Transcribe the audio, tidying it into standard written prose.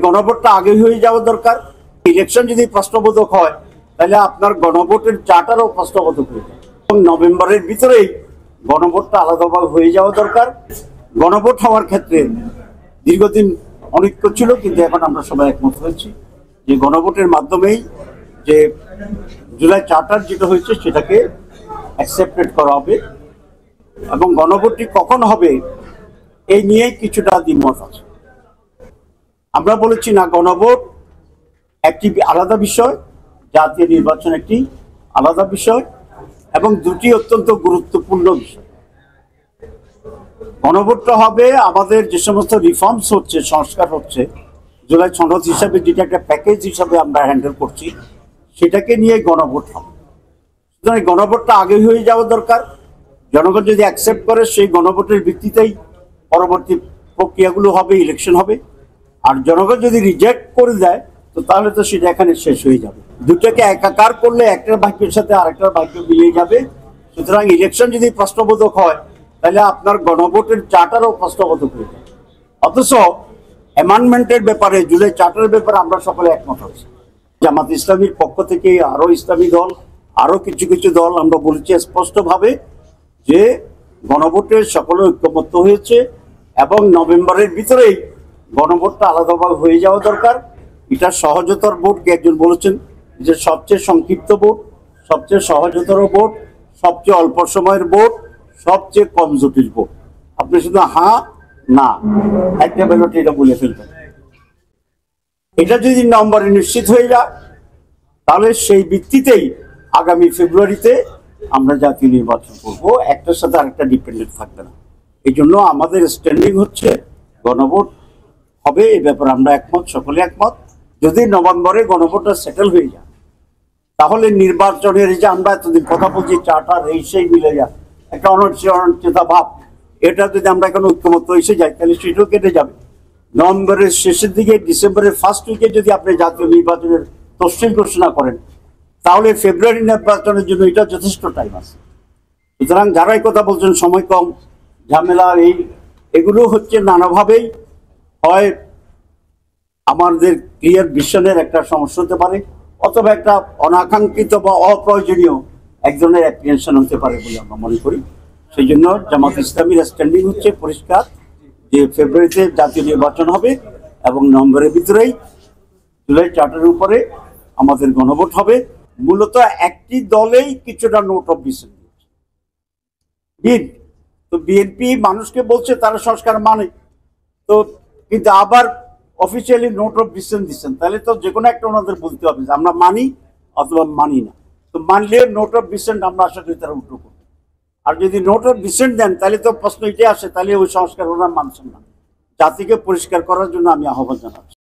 গণভোটটা আগে হয়ে যাওয়া দরকার। ইলেকশন যদি প্রশ্নবোধক হয় তাহলে আপনার গণভোটের চার্টারও প্রশ্নবোধক হয়ে যায় এবং নভেম্বরের ভিতরেই গণভোটটা আলাদাভাবে হয়ে যাওয়া দরকার। গণভোট হওয়ার ক্ষেত্রে দীর্ঘদিন অনৈক্য ছিল, কিন্তু এখন আমরা সবাই একমত হয়েছি যে গণভোটের মাধ্যমেই যে জুলাই চার্টার যেটা হয়েছে সেটাকে অ্যাকসেপ্টেড করা হবে এবং গণভোটটি কখন হবে এই নিয়ে কিছুটা দ্বিমত আছে। আমরা বলেছি না, গণভোট একটি আলাদা বিষয়, জাতীয় নির্বাচন একটি আলাদা বিষয় এবং দুটি অত্যন্ত গুরুত্বপূর্ণ বিষয়। গণভোটটা হবে আমাদের যে সমস্ত রিফর্মস হচ্ছে, সংস্কার হচ্ছে, জুলাই সনদ হিসাবে যেটা একটা প্যাকেজ হিসাবে আমরা হ্যান্ডেল করছি, সেটাকে নিয়ে গণভোট হবে। সুতরাং গণভোটটা আগে হয়ে যাওয়া দরকার। জনগণ যদি অ্যাকসেপ্ট করে সেই গণভোটের ভিত্তিতেই পরবর্তী প্রক্রিয়াগুলো হবে, ইলেকশন হবে। আর জনগণ যদি রিজেক্ট করে দেয় তো তাহলে তো সেটা এখানে শেষ হয়ে যাবে। দুটাকে একাকার করলে একটার ভাগ্যের সাথে আরেকটার ভাগ্য মিলিয়ে যাবে। সুতরাং ইলেকশন যদি প্রশ্নবোধক হয় তাহলে আপনার গণভোটের চার্টারও প্রশ্নবোধক হয়ে যাবে। অথচ অ্যামেন্ডমেন্টের ব্যাপারে, জুলাই চার্টারের ব্যাপারে আমরা সকলে একমত হয়েছি। জামাত ইসলামীর পক্ষ থেকে আরো ইসলামী দল, আরো কিছু কিছু দল আমরা বলেছি স্পষ্টভাবে যে গণভোটের সকলে ঐক্যমত্য হয়েছে এবং নভেম্বরের ভিতরেই গণভোটটা আলাদাভাবে হয়ে যাওয়া দরকার। এটা সহজতর ভোট, একজন বলেছেন যে সবচেয়ে সংক্ষিপ্ত ভোট, সবচেয়ে সহজতর ভোট, সবচেয়ে অল্প সময়ের ভোট, সবচেয়ে কম জটিল ভোট। আপনি শুধু হ্যাঁ না একটা ব্যালটে এটা বলে ফেলবেন। এটা যদি নভেম্বরে নিশ্চিত হয়ে যায় তাহলে সেই ভিত্তিতেই আগামী ফেব্রুয়ারিতে আমরা জাতীয় নির্বাচন করব, একটার সাথে আরেকটা ডিপেন্ডেন্ট থাকবে না। এই জন্য আমাদের স্ট্যান্ডিং হচ্ছে গণভোট হবে, এই ব্যাপারে আমরা একমত, সকলে একমত। যদি নভেম্বরে গণভোটটা সেটেল হয়ে যায় তাহলে নির্বাচনের যে আমরা এতদিন কথা বলছি চার্টার এই সেই মিলে যায়, একটা অনিশ্চয়তা ভাব, এটা যদি আমরা এখন ঐক্যমত্য এসে যাই তাহলে সেটাও কেটে যাবে। নভেম্বরের শেষের দিকে, ডিসেম্বরের ফার্স্ট উইকে যদি আপনি জাতীয় নির্বাচনের তফসিল ঘোষণা করেন তাহলে ফেব্রুয়ারি নির্বাচনের জন্য এটা যথেষ্ট টাইম আছে। সুতরাং যারা এই কথা বলছেন সময় কম, ঝামেলা, এগুলো হচ্ছে নানাভাবেই হয় আমাদের ক্লিয়ার ভিশনের একটা সমস্যা হতে পারে, অথবা একটা অনাকাঙ্ক্ষিত বা অপ্রয়োজনীয় এক ধরনের অ্যাপ্রিহেনশন হতে পারে বলে আমরা মনে করি। সেই জন্য জামাত ইসলামীর স্ট্যান্ডিং হচ্ছে পরিষ্কার যে ফেব্রুয়ারিতে জাতীয় নির্বাচন হবে এবং নভেম্বরের ভিতরেই জুলাই চার্টারের উপরে আমাদের গণভোট হবে। মূলত একটি দলেই কিছুটা নোট অফ ডিসেন্ট দিয়েছে, বিএনপি। তো বিএনপি মানুষকে বলছে তারা সংস্কার মানে, তো কিন্তু আবার অফিসিয়ালি নোট অফ ডিসেন্ট দিচ্ছেন, তাহলে তো যে কোনো একটা ওনাদের বলতে হবে যে আমরা মানি অথবা মানি না। তো মানলে নোট অফ ডিসেন্ট আমরা আশা করি তারা উল্টো করবে। আর যদি নোট অফ ডিসেন্ট দেন তাহলে তো প্রশ্ন এটাই আসে, তাহলে ওই সংস্কার ওনারা মানছেন না। জাতিকে পরিষ্কার করার জন্য আমি আহ্বান জানাচ্ছি।